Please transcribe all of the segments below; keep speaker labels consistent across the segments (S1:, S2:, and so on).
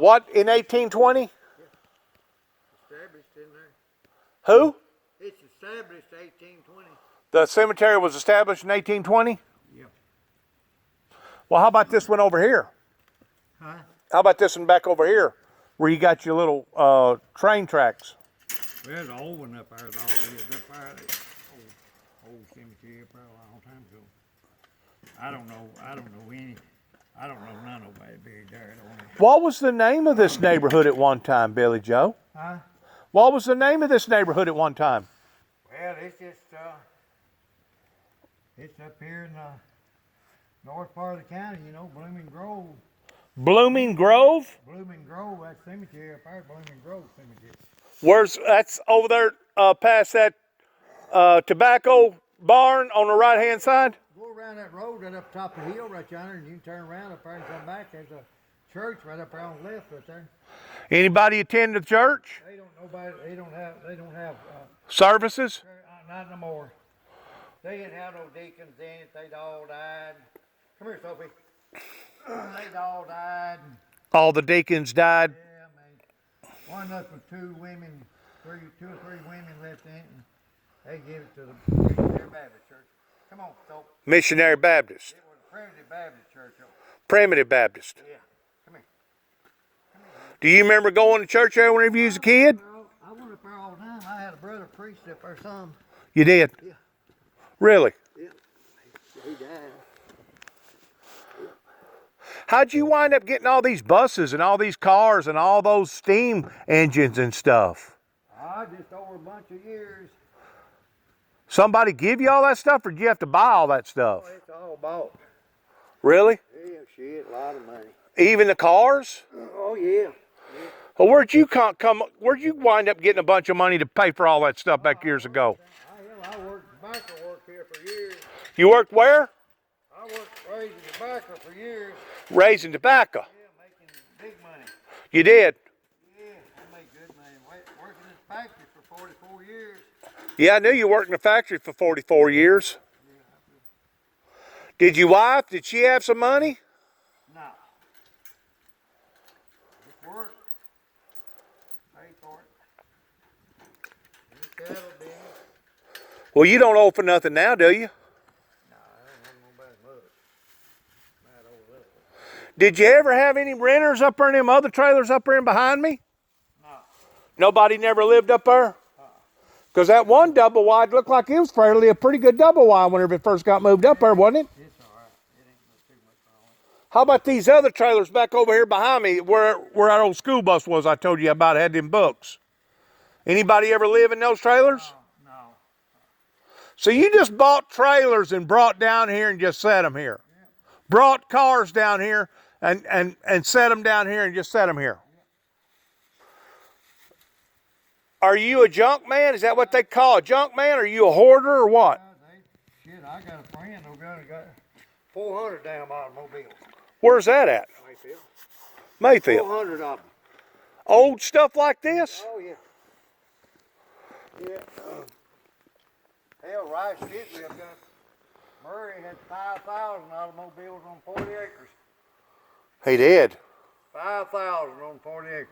S1: What, in 1820?
S2: Yeah. Established in there.
S1: Who?
S2: It's established 1820.
S1: The cemetery was established in 1820?
S2: Yeah.
S1: Well, how about this one over here?
S2: Huh?
S1: How about this one back over here, where you got your little train tracks?
S2: There's an old one up there. It's all lived up there. Old cemetery up there a long time ago. I don't know none nobody buried there.
S1: What was the name of this neighborhood at one time, Billy Joe?
S2: Huh?
S1: What was the name of this neighborhood at one time?
S2: Well, it's just it's up here in the north part of the county, you know, Blooming Grove.
S1: Blooming Grove?
S2: Blooming Grove, that cemetery up there, Blooming Grove Cemetery.
S1: That's over there past that tobacco barn on the right-hand side?
S2: Go around that road right up top of the hill right yonder, and you can turn around up there and come back. There's a church right up there on the left right there.
S1: Anybody attend the church?
S2: They don't have
S1: Services?
S2: not no more. They didn't have no deacons in it. They'd all died. Come here, Sophie. They'd all died.
S1: All the deacons died?
S2: Yeah, man. One up with two or three women left in it, and they gave it to the Missionary Baptist Church. Come on, Sophie.
S1: Missionary Baptist.
S2: It was a Primitive Baptist Church.
S1: Primitive Baptist.
S2: Yeah. Come here.
S1: Do you remember going to church there whenever you was a kid?
S2: I went up there all the time. I had a brother preached up there some.
S1: You did?
S2: Yeah.
S1: Really?
S2: Yeah. He died.
S1: How'd you wind up getting all these buses and all these cars and all those steam engines and stuff?
S2: Just over a bunch of years.
S1: Somebody give you all that stuff, or did you have to buy all that stuff?
S2: Oh, it's all bought.
S1: Really?
S2: Yeah, shit, a lot of money.
S1: Even the cars?
S2: Oh, yeah.
S1: Well, where'd you wind up getting a bunch of money to pay for all that stuff back years ago?
S2: I worked tobacco work here for years.
S1: You worked where?
S2: I worked raising tobacco for years.
S1: Raising tobacco.
S2: Yeah, making big money.
S1: You did?
S2: Yeah, I made good money. Working in this factory for 44 years.
S1: Yeah, I knew you worked in the factory for 44 years. Did your wife, did she have some money?
S2: No. It's work. Pay for it. Cattle business.
S1: Well, you don't owe for nothing now, do you?
S2: No, I don't have nobody much. Not over there.
S1: Did you ever have any renters up there in them other trailers up there in behind me?
S2: No.
S1: Nobody never lived up there? Because that one double wide looked like it was fairly a pretty good double wide whenever it first got moved up there, wasn't it?
S2: It's all right. It ain't too much wrong with it.
S1: How about these other trailers back over here behind me where our old school bus was I told you about, had them books? Anybody ever live in those trailers?
S2: No.
S1: So you just bought trailers and brought down here and just set them here?
S2: Yeah.
S1: Brought cars down here and set them down here and just set them here? Are you a junk man? Is that what they call a junk man? Are you a hoarder or what?
S2: Shit, I got a friend who got 400 damn automobiles.
S1: Where's that at?
S2: Mayfield.
S1: Mayfield.
S2: 400 of them.
S1: Old stuff like this?
S2: Oh, yeah. Yeah. Hell, Rice Gidley up there. Murray had 5,000 automobiles on 40 acres.
S1: He did.
S2: 5,000 on 40 acres.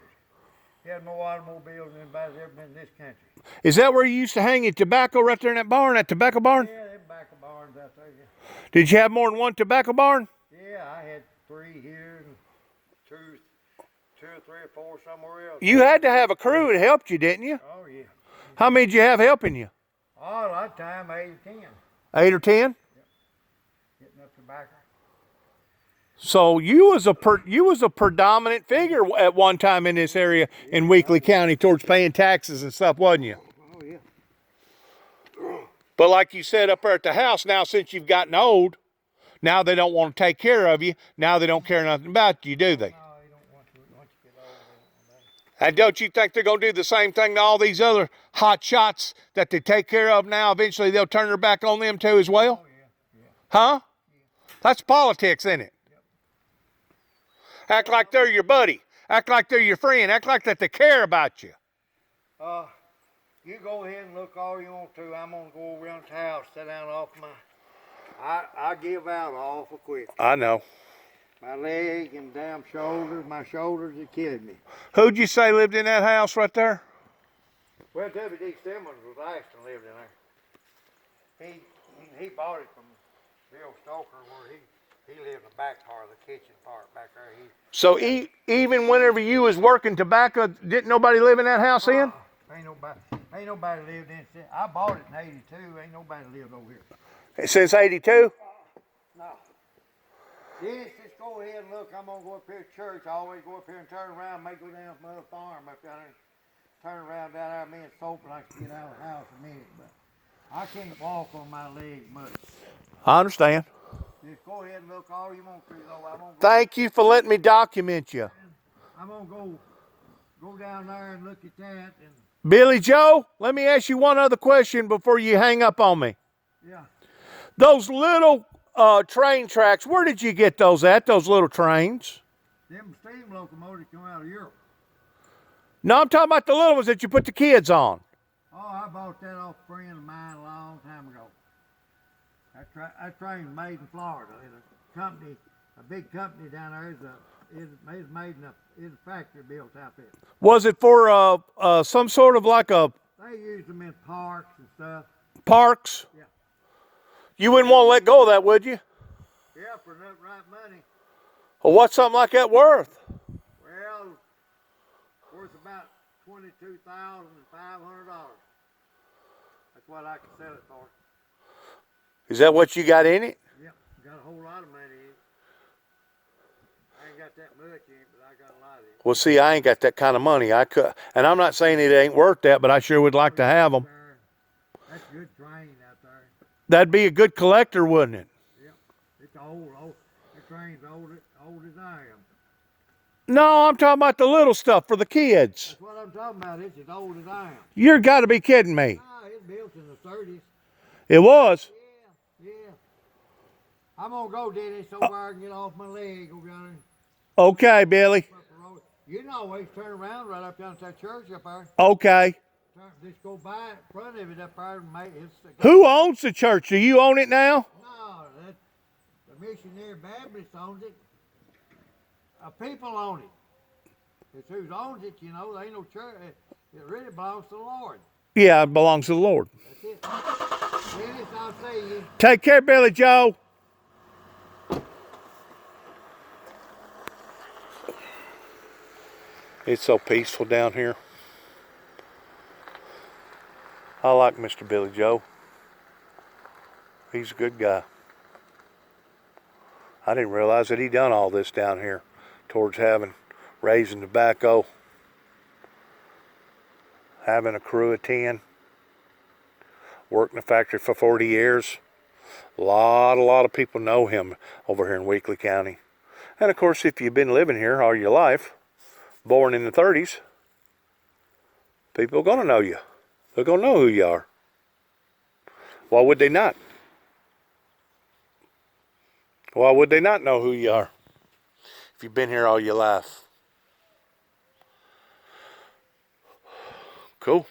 S2: He had more automobiles than anybody's ever been in this country.
S1: Is that where you used to hang your tobacco right there in that barn, that tobacco barn?
S2: Yeah, them tobacco barns out there, yeah.
S1: Did you have more than one tobacco barn?
S2: Yeah, I had 3 here and two or 3 or 4 somewhere else.
S1: You had to have a crew that helped you, didn't you?
S2: Oh, yeah.
S1: How many did you have helping you?
S2: Oh, a lot of time, 8 or 10.
S1: 8 or 10?
S2: Getting up tobacco.
S1: So you was a predominant figure at one time in this area in Weakley County towards paying taxes and stuff, wasn't you?
S2: Oh, yeah.
S1: But like you said up there at the house, now since you've gotten old, now they don't want to take care of you. Now they don't care nothing about you, do they?
S2: No, you don't want to. Once you get old, they don't want that.
S1: And don't you think they're going to do the same thing to all these other hot shots that they take care of now? Eventually they'll turn their back on them too as well?
S2: Oh, yeah.
S1: Huh? That's politics, isn't it? Act like they're your buddy. Act like they're your friend. Act like that they care about you.
S2: You go ahead and look all you want to. I'm going to go around the house, sit down off my... I give out awful quick.
S1: I know.
S2: My leg and damn shoulders, my shoulders are killing me.
S1: Who'd you say lived in that house right there?
S2: Well, W.D. Simmons was last and lived in there. He bought it from Bill Stoker where he lived in the back part of the kitchen part back there.
S1: So even whenever you was working tobacco, didn't nobody live in that house then?
S2: Ain't nobody lived in it. I bought it in '82. Ain't nobody lived over here.
S1: Since '82?
S2: No. Dennis, just go ahead and look. I'm gonna go up here to church. I always go up here and turn around, may go down to my other farm up down there. Turn around down there, me and Soap, and I can get out of the house a minute, but I can't walk on my legs much.
S1: I understand.
S2: Just go ahead and look all you want to, though. I'm gonna
S1: Thank you for letting me document you.
S2: I'm gonna go down there and look at that. And
S1: Billy Joe, let me ask you one other question before you hang up on me.
S2: yeah,
S1: Those little train tracks, where did you get those at, those little trains?
S2: them steam locomotives come out of Europe.
S1: No, I'm talking about the little ones that you put the kids on.
S2: Oh, I bought that off a friend of mine a long time ago. That train was made in Florida. It's a company, a big company down there. It's made in a factory built out there.
S1: Was it for some sort of like a
S2: They use them in parks and stuff.
S1: parks?
S2: Yeah.
S1: You wouldn't want to let go of that, would you?
S2: Yeah, for the right money.
S1: Well, what's something like that worth?
S2: Well, worth about $22,500. That's what I can sell it for.
S1: Is that what you got in it?
S2: Yep, got a whole lot of money in it. I ain't got that much in it, but I got a lot in it.
S1: Well, see, I ain't got that kind of money. I could, and I'm not saying it ain't worth that, but I sure would like to have them.
S2: That's a good train out there.
S1: That'd be a good collector, wouldn't it?
S2: Yep, it's old. That train's old as I am.
S1: No, I'm talking about the little stuff for the kids.
S2: That's what I'm talking about. It's as old as I am.
S1: You've got to be kidding me.
S2: Ah, it's built in the 30s.
S1: It was.
S2: Yeah. I'm gonna go, Dennis, so I can get off my leg. Go down
S1: Okay, Billy.
S2: there. You can always turn around right up down to that church up there.
S1: Okay.
S2: Just go by in front of it up there and make it.
S1: Who owns the church? Do you own it now?
S2: No, the missionary Baptist owns it. People own it. It's who owns it, you know. There ain't no church. It really belongs to the Lord.
S1: Yeah, it belongs to the Lord.
S2: That's it. Dennis, I'll see you.
S1: Take care, Billy Joe. It's so peaceful down here. I like Mr. Billy Joe. He's a good guy. I didn't realize that he done all this down here towards raising tobacco, having a crew of 10, worked in the factory for 40 years. A lot of people know him over here in Weakley County. And of course, if you've been living here all your life, born in the 30s, people are going to know you. They're going to know who you are. Why would they not? Why would they not know who you are if you've been here all your life? Cool.